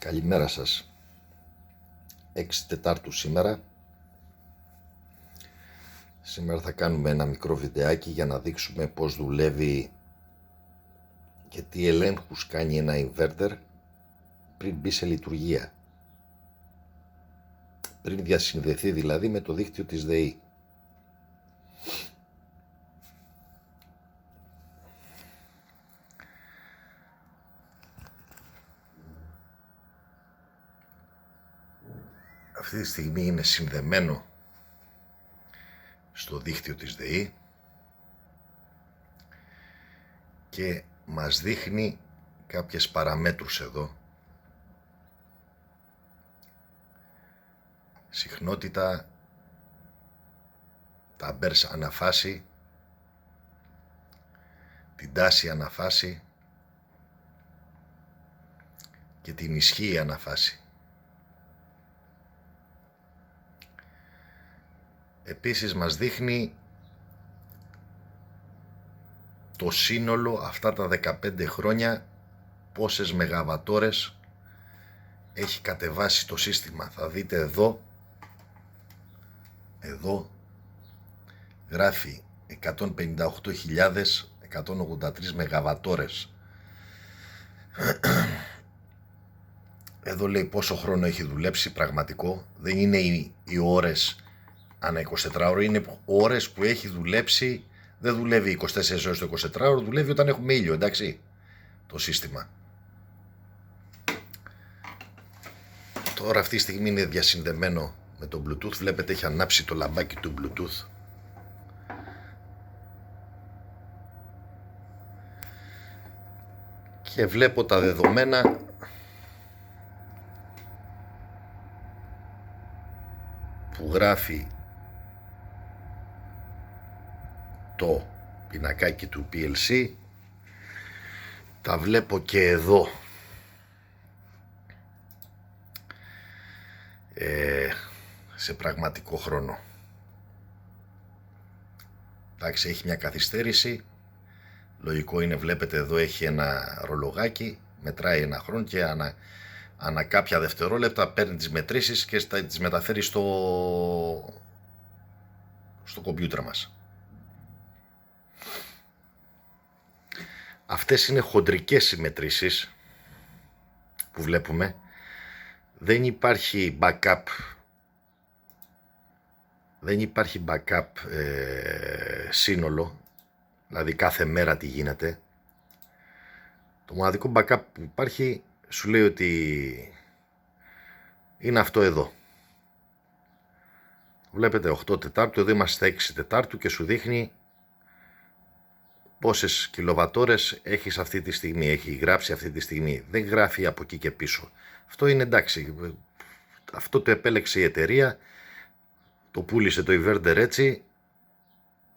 Καλημέρα σας. 6 Τετάρτου σήμερα. Σήμερα θα κάνουμε ένα μικρό βιντεάκι για να δείξουμε πώς δουλεύει και τι ελέγχους κάνει ένα inverter πριν μπει σε λειτουργία. Πριν διασυνδεθεί δηλαδή με το δίκτυο της ΔΕΗ. Αυτή τη στιγμή είναι συνδεμένο στο δίκτυο της ΔΕΗ και μας δείχνει κάποιες παραμέτρους εδώ. Συχνότητα, τα μπέρς αναφάση, την τάση αναφάση και την ισχύ αναφάση. Επίσης μας δείχνει το σύνολο αυτά τα 15 χρόνια πόσες μεγαβατόρες έχει κατεβάσει το σύστημα. Θα δείτε εδώ γράφει 158.183 μεγαβατόρες. Εδώ λέει πόσο χρόνο έχει δουλέψει πραγματικό. Δεν είναι οι ώρες ανά 24 ώρες, είναι ώρες που έχει δουλέψει. Δεν δουλεύει 24 ώρες το 24 ώρο, δουλεύει όταν έχουμε ήλιο, εντάξει, το σύστημα. Τώρα αυτή τη στιγμή είναι διασυνδεμένο με το Bluetooth, βλέπετε έχει ανάψει το λαμπάκι του Bluetooth. Και βλέπω τα δεδομένα που γράφει το πινακάκι του PLC, τα βλέπω και εδώ σε πραγματικό χρόνο. Εντάξει, έχει μια καθυστέρηση, λογικό είναι, βλέπετε εδώ έχει ένα ρολογάκι, μετράει ένα χρόνο και ανά κάποια δευτερόλεπτα παίρνει τις μετρήσεις και τις μεταφέρει στο κομπιούτερ μας. Αυτές είναι χοντρικές οι μετρήσεις που βλέπουμε. Δεν υπάρχει backup. Δεν υπάρχει backup σύνολο. Δηλαδή κάθε μέρα τι γίνεται. Το μοναδικό backup που υπάρχει σου λέει ότι είναι αυτό εδώ. Βλέπετε 8 Τετάρτου, εδώ είμαστε 6 Τετάρτου και σου δείχνει πόσες κιλοβατόρες έχεις αυτή τη στιγμή, έχει γράψει αυτή τη στιγμή. Δεν γράφει από εκεί και πίσω. Αυτό είναι εντάξει. Αυτό το επέλεξε η εταιρεία, το πούλησε το inverter έτσι,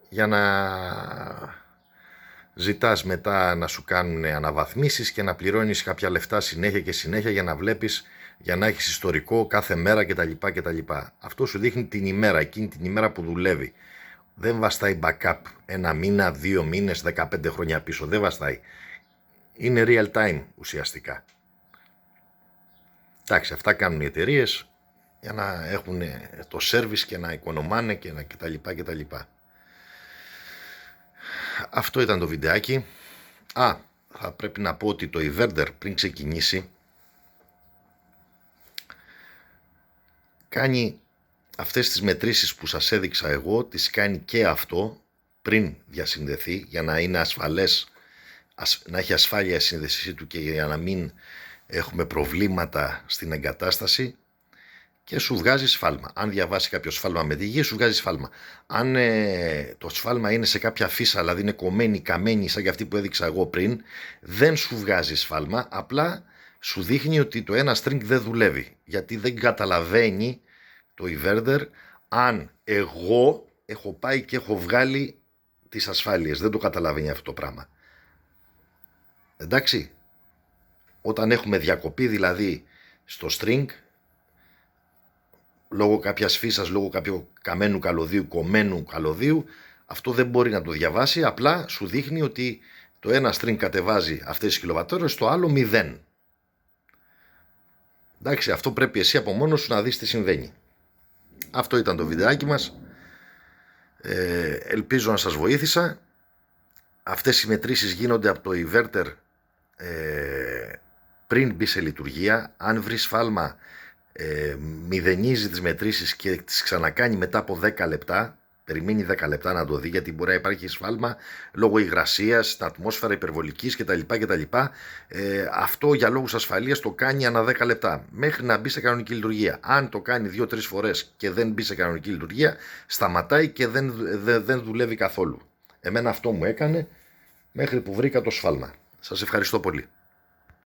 για να ζητάς μετά να σου κάνουν αναβαθμίσεις και να πληρώνεις κάποια λεφτά συνέχεια και συνέχεια για να βλέπεις, για να έχεις ιστορικό κάθε μέρα κτλ. Αυτό σου δείχνει την ημέρα, εκείνη την ημέρα που δουλεύει. Δεν βαστάει backup ένα μήνα, 2 μήνες, 15 χρόνια πίσω. Δεν βαστάει. Είναι real time ουσιαστικά. Εντάξει, αυτά κάνουν οι εταιρείες για να έχουν το service και να οικονομάνε και κτλ. Αυτό ήταν το βιντεάκι. Θα πρέπει να πω ότι το inverter πριν ξεκινήσει κάνει αυτές τις μετρήσεις που σας έδειξα εγώ, τις κάνει και αυτό πριν διασυνδεθεί, για να είναι ασφαλές, να έχει ασφάλεια η σύνδεσή του και για να μην έχουμε προβλήματα στην εγκατάσταση, και σου βγάζει σφάλμα. Αν διαβάσει κάποιο σφάλμα με τη γη, σου βγάζει σφάλμα. Αν το σφάλμα είναι σε κάποια φύσα, δηλαδή είναι κομμένη, καμένη, σαν και αυτή που έδειξα εγώ πριν, δεν σου βγάζει σφάλμα, απλά σου δείχνει ότι το ένα string δεν δουλεύει, γιατί δεν καταλαβαίνει το inverter αν εγώ έχω πάει και έχω βγάλει τις ασφάλειες. Δεν το καταλαβαίνει αυτό το πράγμα. Εντάξει, όταν έχουμε διακοπή δηλαδή στο string, λόγω κάποιας φύσας, λόγω κάποιου καμένου καλωδίου, κομμένου καλωδίου, αυτό δεν μπορεί να το διαβάσει, απλά σου δείχνει ότι το ένα string κατεβάζει αυτές τις κιλοβατόρες, το άλλο 0. Εντάξει, αυτό πρέπει εσύ από μόνος σου να δεις τι συμβαίνει. Αυτό ήταν το βιντεάκι μας. Ελπίζω να σας βοήθησα. Αυτές οι μετρήσεις γίνονται από το inverter πριν μπει σε λειτουργία. Αν βρει σφάλμα, μηδενίζει τις μετρήσεις και τις ξανακάνει μετά από 10 λεπτά. Περιμένει 10 λεπτά να το δει, γιατί μπορεί να υπάρχει σφάλμα λόγω υγρασίας, στην ατμόσφαιρα υπερβολικής κτλ. Αυτό για λόγους ασφαλείας το κάνει ανά 10 λεπτά μέχρι να μπει σε κανονική λειτουργία. Αν το κάνει 2-3 φορές και δεν μπει σε κανονική λειτουργία, σταματάει και δεν δουλεύει καθόλου. Εμένα αυτό μου έκανε μέχρι που βρήκα το σφάλμα. Σας ευχαριστώ πολύ.